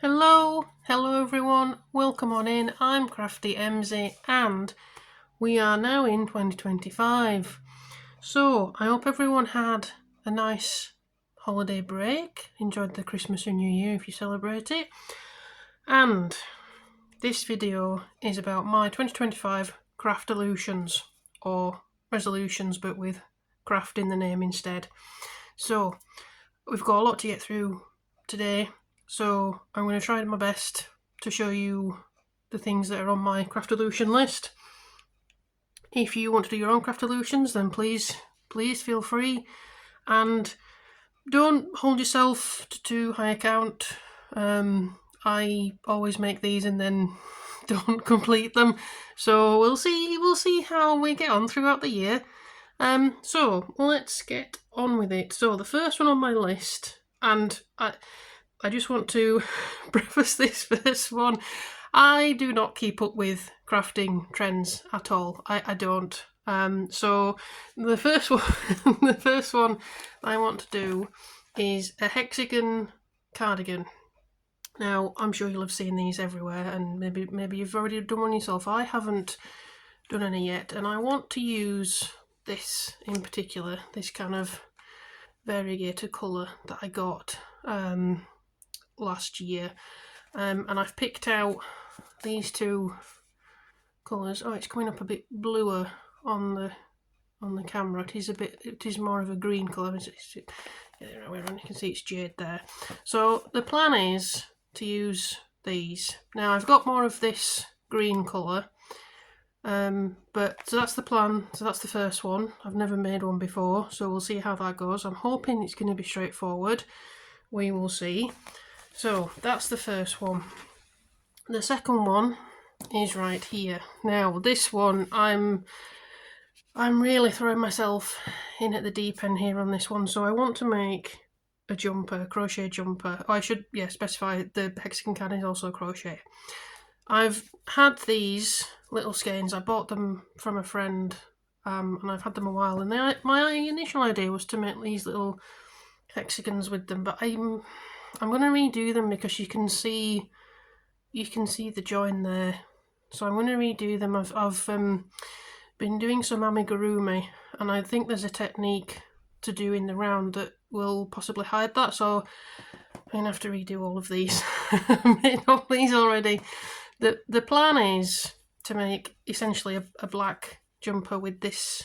Hello everyone, welcome on in. I'm Crafty MZ and we are now in 2025. So I hope everyone had a nice holiday break, enjoyed the Christmas and New Year if you celebrate it. And this video is about my 2025 Craftalutions, or resolutions but with craft in the name instead. So we've got a lot to get through today. So I'm going to try my best to show you the things that are on my Craftalution list. If you want to do your own Craftalutions, then please feel free, and don't hold yourself to too high a count. I always make these and then don't complete them, so we'll see how we get on throughout the year. So let's get on with it. So the first one on my list, and I just want to preface this first one. I do not keep up with crafting trends at all. I don't. So the first one, the first one I want to do is a hexagon cardigan. Now I'm sure you'll have seen these everywhere, and maybe you've already done one yourself. I haven't done any yet, and I want to use this in particular, this kind of variegated colour that I got last year, and I've picked out these two colours. Oh, it's coming up a bit bluer on the camera. It is more of a green colour. You can see it's jade there. So the plan is to use these. Now I've got more of this green colour, but so that's the plan. So that's the first one. I've never made one before, so we'll see how that goes. I'm hoping it's going to be straightforward. We will see. So that's the first one. The second one is right here. Now this one, I'm really throwing myself in at the deep end here on this one. So I want to make a jumper, a crochet jumper. I should specify the hexagon cardigan is also crochet. I've had these little skeins. I bought them from a friend, and I've had them a while. And my initial idea was to make these little hexagons with them, but I'm going to redo them because you can see the join there. So I'm going to redo them. I've been doing some amigurumi, and I think there's a technique to do in the round that will possibly hide that. So I'm going to have to redo all of these. I've made all these already. The plan is to make essentially a black jumper with this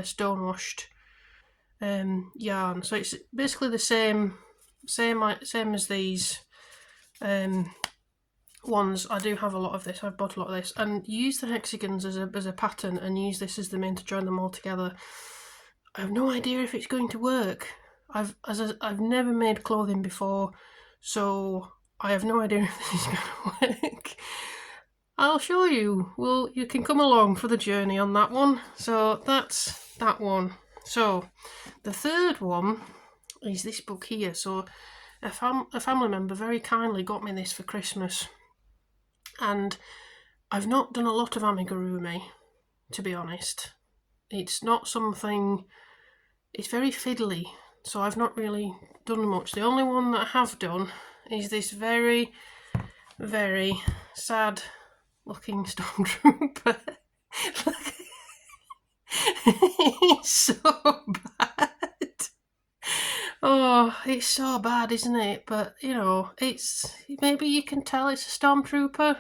stonewashed yarn. So it's basically the same as these ones. I do have a lot of this. I've bought a lot of this, and use the hexagons as a pattern, and use this as the main to join them all together. I have no idea if it's going to work. I've never made clothing before, so I have no idea if this is going to work. I'll show you. Well, you can come along for the journey on that one. So that's that one. So the third one is this book here. So a family member very kindly got me this for Christmas, and I've not done a lot of amigurumi, to be honest. It's not something, it's very fiddly, so I've not really done much. The only one that I have done is this very, very sad looking stormtrooper. It's so bad. Oh, it's so bad, isn't it? But you know, it's maybe you can tell it's a stormtrooper.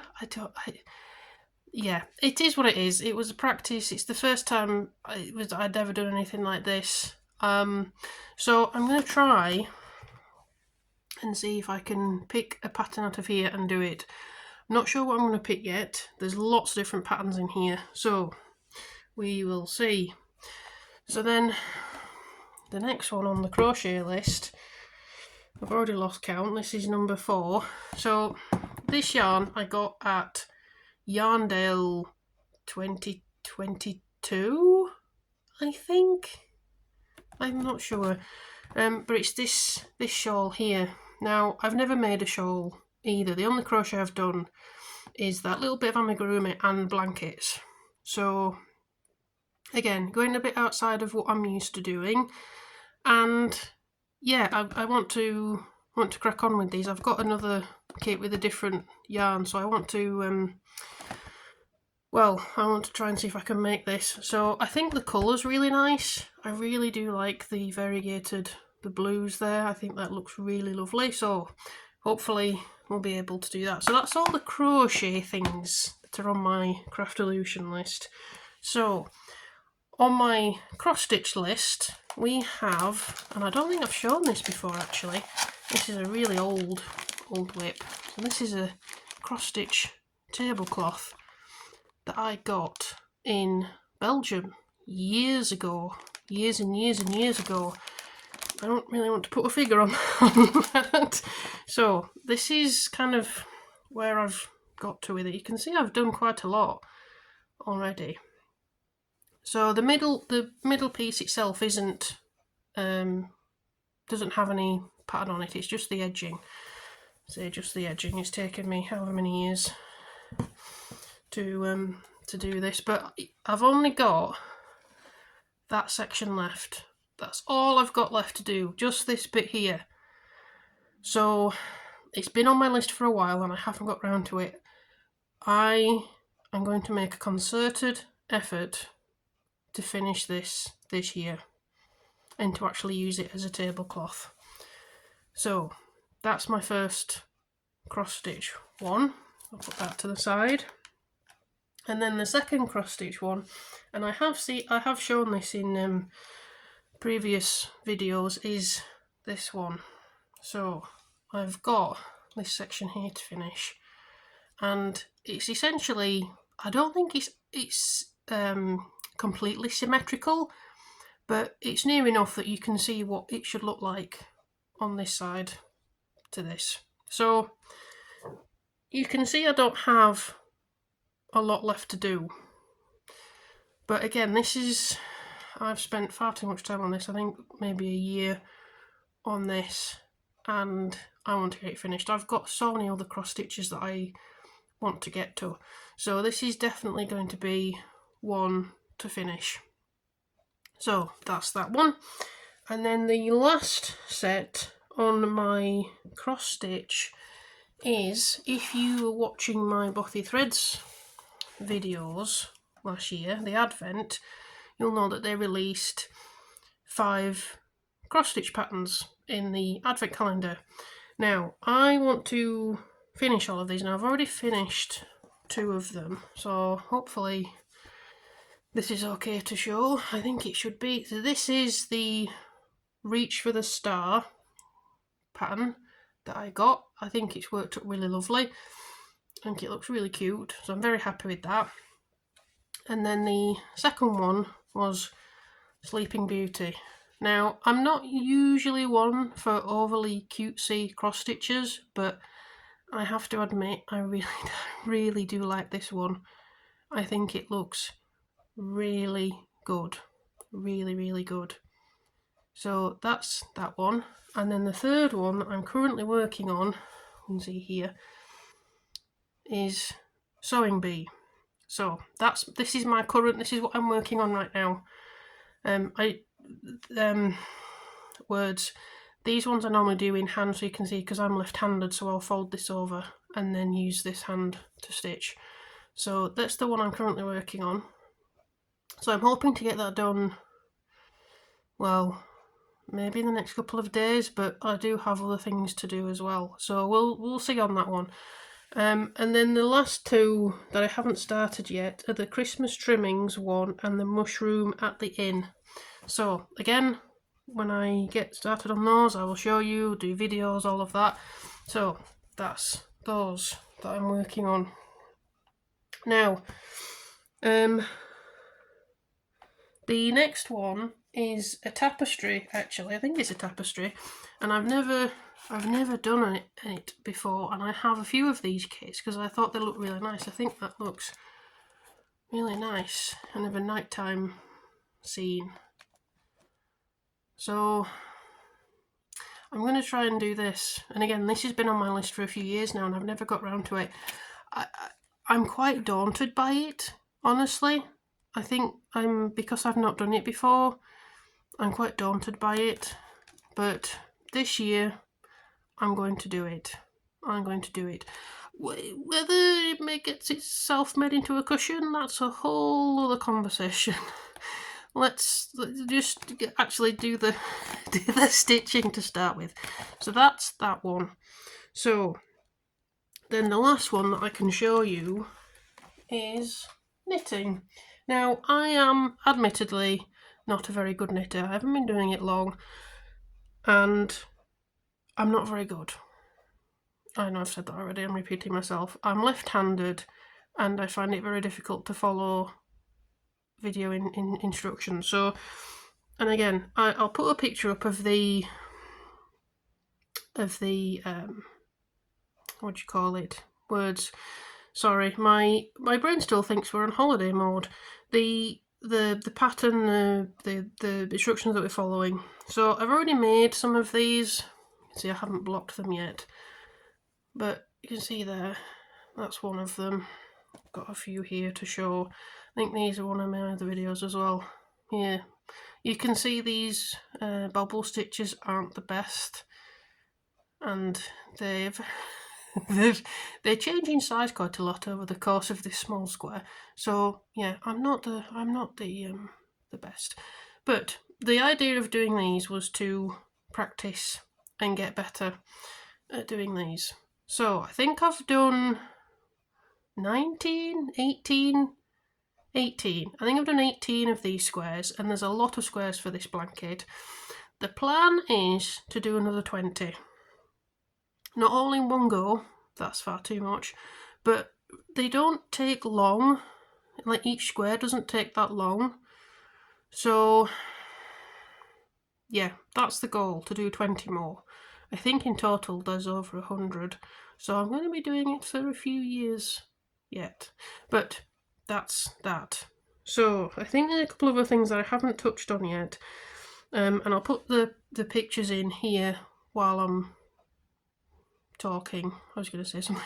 Yeah, it is what it is. It was a practice. It's the first time I'd ever done anything like this. So I'm going to try and see if I can pick a pattern out of here and do it. I'm not sure what I'm going to pick yet. There's lots of different patterns in here, so we will see. So then the next one on the crochet list, I've already lost count. This is number 4. So this yarn I got at Yarndale 2022, I think. I'm not sure, but it's this shawl here. Now I've never made a shawl either. The only crochet I've done is that little bit of amigurumi and blankets. So again, going a bit outside of what I'm used to doing, and yeah, I want to want to crack on with these. I've got another kit with a different yarn, so I want to I want to try and see if I can make this. So I think the colour's really nice. I really do like the variegated, the blues there. I think that looks really lovely. So hopefully we'll be able to do that. So that's all the crochet things that are on my Craftalution list. So on my cross stitch list we have, and I don't think I've shown this before actually, this is a really old whip. So this is a cross stitch tablecloth that I got in Belgium years ago, years and years and years ago. I don't really want to put a figure on that. So this is kind of where I've got to with it. You can see I've done quite a lot already. So the middle piece itself isn't doesn't have any pattern on it. It's just the edging. So just the edging. It's taken me however many years to do this, but I've only got that section left. That's all I've got left to do, just this bit here. So it's been on my list for a while and I haven't got round to it. I am going to make a concerted effort to finish this year and to actually use it as a tablecloth. So that's my first cross stitch one. I'll put that to the side. And then the second cross stitch one, and I have shown this in previous videos, is this one. So I've got this section here to finish, and it's essentially, I don't think it's completely symmetrical, but it's near enough that you can see what it should look like on this side to this. So you can see I don't have a lot left to do, but again, I've spent far too much time on this. I think maybe a year on this, and I want to get it finished. I've got so many other cross stitches that I want to get to, so this is definitely going to be one to finish. So that's that one. And then the last set on my cross stitch is, if you were watching my Bothy Threads videos last year, the Advent, you'll know that they released 5 cross stitch patterns in the Advent calendar. Now I want to finish all of these, and I've already finished 2 of them, so hopefully this is okay to show. I think it should be. So this is the Reach for the Star pattern that I got. I think it's worked up really lovely. I think it looks really cute, so I'm very happy with that. And then the second one was Sleeping Beauty. Now, I'm not usually one for overly cutesy cross stitches, but I have to admit I really do like this one. I think it looks really good. Really good. So that's that one. And then the third one that I'm currently working on, you can see here, is Sewing Bee. So this is what I'm working on right now. Words. These ones I normally do in hand, so you can see, because I'm left-handed, so I'll fold this over and then use this hand to stitch. So that's the one I'm currently working on. So I'm hoping to get that done, well, maybe in the next couple of days, but I do have other things to do as well. So we'll see on that one. And then the last 2 that I haven't started yet are the Christmas Trimmings one and the Mushroom at the Inn. So again, when I get started on those, I will show you, do videos, all of that. So that's those that I'm working on. Now, the next one is a tapestry, actually. I think it's a tapestry, and I've never done it before, and I have a few of these kits because I thought they looked really nice. I think that looks really nice, and of a nighttime scene. So I'm going to try and do this, and again, this has been on my list for a few years now, and I've never got round to it. I'm quite daunted by it, honestly. I think because I've not done it before, I'm quite daunted by it, but this year I'm going to do it. I'm going to do it. Whether it gets itself made into a cushion, that's a whole other conversation. Let's just actually do the stitching to start with. So that's that one. So then the last one that I can show you is knitting. Now, I am admittedly not a very good knitter. I haven't been doing it long, and I'm not very good. I know I've said that already, I'm repeating myself. I'm left-handed, and I find it very difficult to follow video in instructions. So, and again, I'll put a picture up of the what do you call it? Words. Sorry, my brain still thinks we're on holiday mode. The pattern, the instructions that we're following. So I've already made some of these. See, I haven't blocked them yet, but you can see there, that's one of them. I've got a few here to show. I think these are one of my other videos as well. Yeah, you can see these bobble stitches aren't the best, and they're changing size quite a lot over the course of this small square. So yeah, I'm not the best, but the idea of doing these was to practice and get better at doing these. So I think I've done 19, 18. I think I've done 18 of these squares, and there's a lot of squares for this blanket. The plan is to do another 20. Not all in one go, that's far too much, but they don't take long. Like, each square doesn't take that long. So yeah, that's the goal, to do 20 more. I think in total there's over 100, so I'm going to be doing it for a few years yet. But that's that. So I think there's a couple of other things that I haven't touched on yet, and I'll put the pictures in here while I'm talking. I was going to say something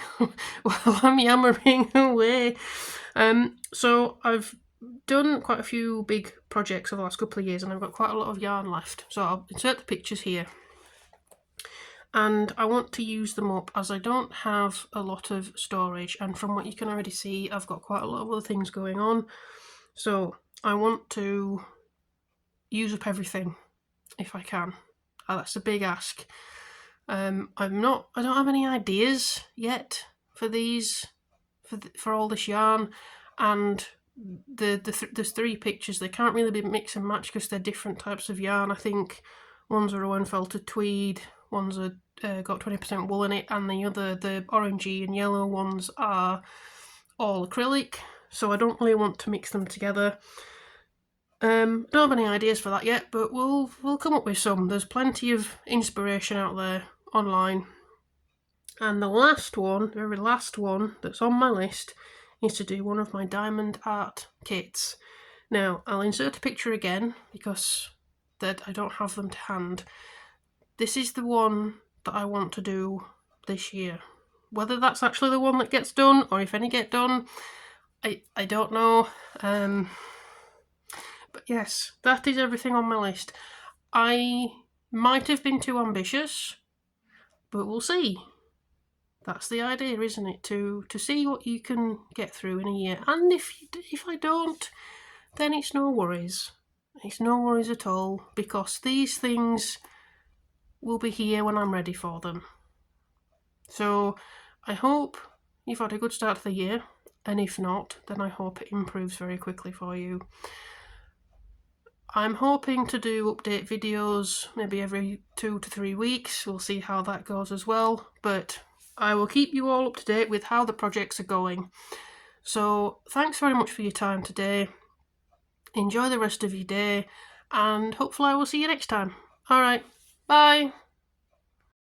while I'm yammering away. So I've done quite a few big projects over the last couple of years, and I've got quite a lot of yarn left. So I'll insert the pictures here, and I want to use them up as I don't have a lot of storage, and from what you can already see, I've got quite a lot of other things going on. So I want to use up everything if I can. That's a big ask. I don't have any ideas yet for these, for all this yarn, and there's 3 pictures. They can't really be mix and match because they're different types of yarn. I think one's a Rowan felted tweed, one's got 20% wool in it, and the orangey and yellow ones are all acrylic. So I don't really want to mix them together. Don't have any ideas for that yet, but we'll come up with some. There's plenty of inspiration out there online. And the last one, the very last one that's on my list, is to do one of my diamond art kits. Now, I'll insert a picture again because I don't have them to hand. This is the one that I want to do this year. Whether that's actually the one that gets done, or if any get done, I don't know. But yes, that is everything on my list. I might have been too ambitious, but we'll see. That's the idea, isn't it? To see what you can get through in a year. And if I don't, then it's no worries. It's no worries at all, because these things will be here when I'm ready for them. So I hope you've had a good start to the year, and if not, then I hope it improves very quickly for you. I'm hoping to do update videos maybe every 2 to 3 weeks. We'll see how that goes as well, but I will keep you all up to date with how the projects are going. So thanks very much for your time today. Enjoy the rest of your day, and hopefully I will see you next time. Alright, bye!